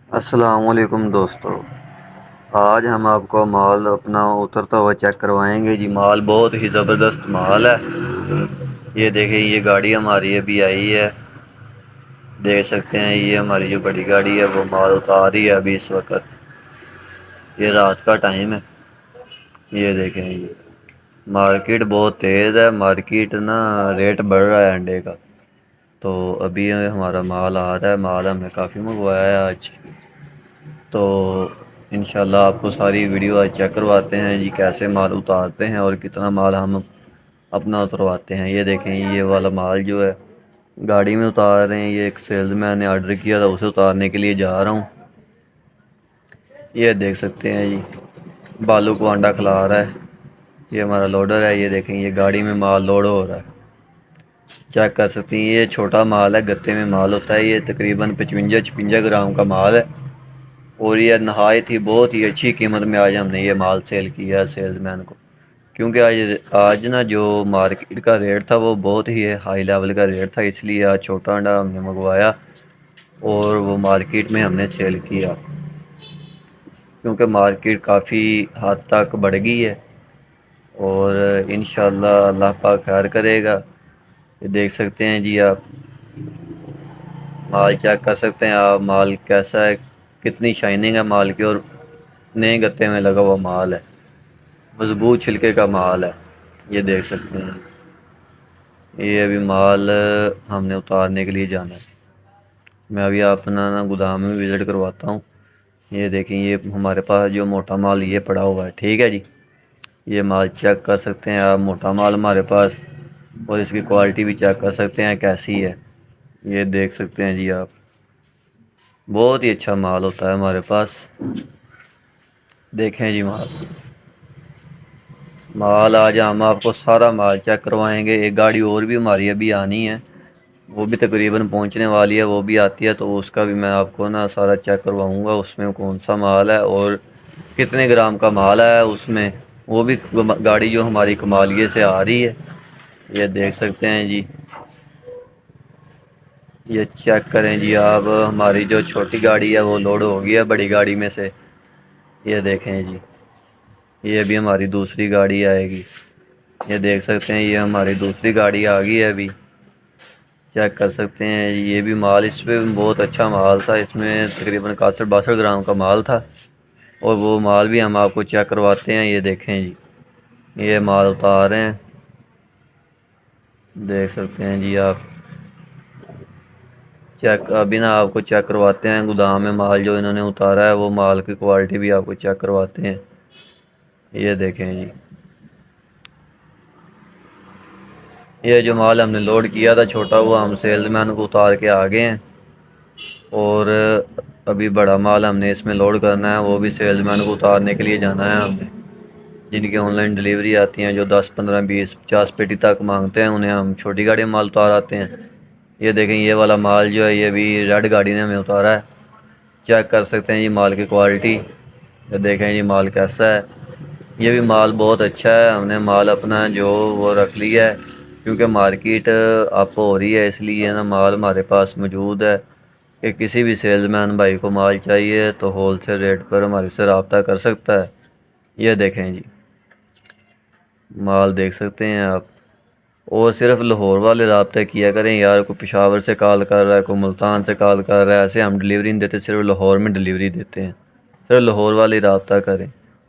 السلام علیکم دوستو، آج ہم آپ کو مال اپنا اترتا ہوا چیک کروائیں گے جی۔ مال بہت ہی زبردست مال ہے۔ یہ دیکھیں، یہ گاڑی ہماری ابھی آئی ہے، دیکھ سکتے ہیں۔ یہ ہماری جو بڑی گاڑی ہے وہ مال اتار رہی ہے ابھی اس وقت۔ یہ رات کا ٹائم ہے۔ یہ دیکھیں، یہ مارکیٹ بہت تیز ہے۔ مارکیٹ نا ریٹ بڑھ رہا ہے انڈے کا، تو ابھی ہمارا مال آ رہا ہے۔ مال ہم نے کافی منگوایا ہے آج، تو انشاءاللہ آپ کو ساری ویڈیو آج چیک کرواتے ہیں جی، کیسے مال اتارتے ہیں اور کتنا مال ہم اپنا اترواتے ہیں۔ یہ دیکھیں، یہ والا مال جو ہے گاڑی میں اتار رہے ہیں۔ یہ ایک سیلز مین نے آرڈر کیا تھا، اسے اتارنے کے لیے جا رہا ہوں۔ یہ دیکھ سکتے ہیں جی، بالو کو انڈا کھلا رہا ہے۔ یہ ہمارا لوڈر ہے۔ یہ دیکھیں، یہ گاڑی میں مال لوڈ ہو رہا ہے، چیک کر سکتے ہیں۔ یہ چھوٹا مال ہے، گتے میں مال ہوتا ہے۔ یہ تقریباً 55 گرام کا مال ہے، اور یہ نہایت ہی بہت ہی اچھی قیمت میں آج ہم نے یہ مال سیل کیا ہے سیلز مین کو، کیونکہ آج نا جو مارکیٹ کا ریٹ تھا وہ بہت ہی ہائی لیول کا ریٹ تھا، اس لیے آج چھوٹا انڈا ہم نے منگوایا اور وہ مارکیٹ میں ہم نے سیل کیا، کیونکہ مارکیٹ کافی حد تک بڑھ گئی ہے، اور انشاءاللہ اللہ پاک خیر کرے گا۔ یہ دیکھ سکتے ہیں جی، آپ مال چیک کر سکتے ہیں۔ آپ مال کیسا ہے، کتنی شائننگ ہے مال کی، اور نئے گتے میں لگا ہوا مال ہے، مضبوط چھلکے کا مال ہے۔ یہ دیکھ سکتے ہیں، یہ ابھی مال ہم نے اتارنے کے لیے جانا ہے۔ میں ابھی اپنا نا گودام میں وزٹ کرواتا ہوں۔ یہ دیکھیں، یہ ہمارے پاس جو موٹا مال یہ پڑا ہوا ہے، ٹھیک ہے جی۔ یہ مال چیک کر سکتے ہیں آپ، موٹا مال ہمارے پاس، اور اس کی کوالٹی بھی چیک کر سکتے ہیں کیسی ہے۔ یہ دیکھ سکتے ہیں جی آپ، بہت ہی اچھا مال ہوتا ہے ہمارے پاس۔ دیکھیں جی، مال آج ہم آپ کو سارا مال چیک کروائیں گے۔ ایک گاڑی اور بھی ہماری ابھی آنی ہے، وہ بھی تقریباً پہنچنے والی ہے، وہ بھی آتی ہے تو اس کا بھی میں آپ کو نا سارا چیک کرواؤں گا، اس میں کون سا مال ہے اور کتنے گرام کا مال ہے اس میں۔ وہ بھی گاڑی جو ہماری کمالیے سے آ رہی ہے۔ یہ دیکھ سکتے ہیں جی، یہ چیک کریں جی آپ، ہماری جو چھوٹی گاڑی ہے وہ لوڈ ہو گئی ہے بڑی گاڑی میں سے۔ یہ دیکھیں جی، یہ بھی ہماری دوسری گاڑی آئے گی۔ یہ دیکھ سکتے ہیں، یہ ہماری دوسری گاڑی آ گئی ہے ابھی، چیک کر سکتے ہیں۔ یہ بھی مال اس پہ بہت اچھا مال تھا، اس میں تقریباً 61-62 گرام کا مال تھا، اور وہ مال بھی ہم آپ کو چیک کرواتے ہیں۔ یہ دیکھیں جی، یہ مال اتار رہے ہیں، دیکھ سکتے ہیں جی آپ۔ چیک ابھی نا آپ کو چیک کرواتے ہیں گودام میں مال جو انہوں نے اتارا ہے، وہ مال کی کوالٹی بھی آپ کو چیک کرواتے ہیں۔ یہ دیکھیں جی، یہ جو مال ہم نے لوڈ کیا تھا چھوٹا، وہ ہم سیلز مین کو اتار کے آگے ہیں، اور ابھی بڑا مال ہم نے اس میں لوڈ کرنا ہے، وہ بھی سیلز مین کو اتارنے کے لیے جانا ہے ہم نے۔ جن کی آن لائن ڈیلیوری آتی ہیں، جو 10 15 20 50 پیٹی تک مانگتے ہیں، انہیں ہم چھوٹی گاڑی میں مال اتار آتے ہیں۔ یہ دیکھیں، یہ والا مال جو ہے یہ بھی ریڈ گاڑی نے ہمیں اتارا ہے، چیک کر سکتے ہیں یہ مال کی کوالٹی۔ یہ دیکھیں یہ مال کیسا ہے، یہ بھی مال بہت اچھا ہے۔ ہم نے مال اپنا جو وہ رکھ لیا ہے، کیونکہ مارکیٹ اپ ہو رہی ہے، اس لیے نا مال ہمارے پاس موجود ہے، کہ کسی بھی سیلز مین بھائی کو مال چاہیے تو ہول سیل ریٹ پر ہمارے سے رابطہ کر سکتا ہے۔ یہ دیکھیں جی، مال دیکھ سکتے ہیں آپ، اور صرف لاہور والے رابطہ کیا کریں یار، کوئی پشاور سے کال کر رہا ہے، کوئی ملتان سے کال کر رہا ہے، ایسے ہم ڈیلیوری نہیں دیتے، صرف لاہور میں ڈیلیوری دیتے ہیں، صرف لاہور والے رابطہ کریں۔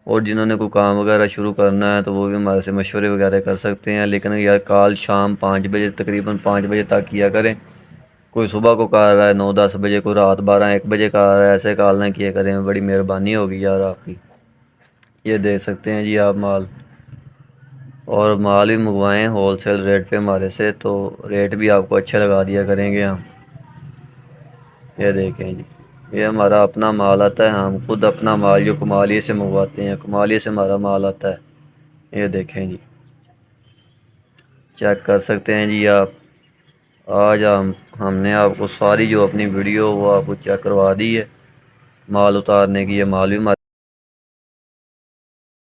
اور جنہوں نے کوئی کام وغیرہ شروع کرنا ہے تو وہ بھی ہمارے سے مشورے وغیرہ کر سکتے ہیں، لیکن یار کال شام 5 بجے، تقریباً 5 بجے تک کیا کریں۔ کوئی صبح کو کر رہا ہے 9 10 بجے، کوئی رات 12 1 بجے کر رہا ہے، ایسے کال نہ کیا کریں، بڑی مہربانی ہوگی یار آپ کی۔ یہ دیکھ سکتے ہیں جی آپ مال، اور مال بھی منگوائیں ہول سیل ریٹ پہ ہمارے سے، تو ریٹ بھی آپ کو اچھے لگا دیا کریں گے ہم۔ یہ دیکھیں جی، یہ ہمارا اپنا مال آتا ہے، ہم خود اپنا مال جو کمالیے سے منگواتے ہیں، کمالیے سے ہمارا مال آتا ہے۔ یہ دیکھیں جی، چیک کر سکتے ہیں جی آپ۔ آج ہم نے آپ کو ساری جو اپنی ویڈیو وہ آپ کو چیک کروا دی ہے، مال اتارنے کی۔ یہ مال بھی ہمارے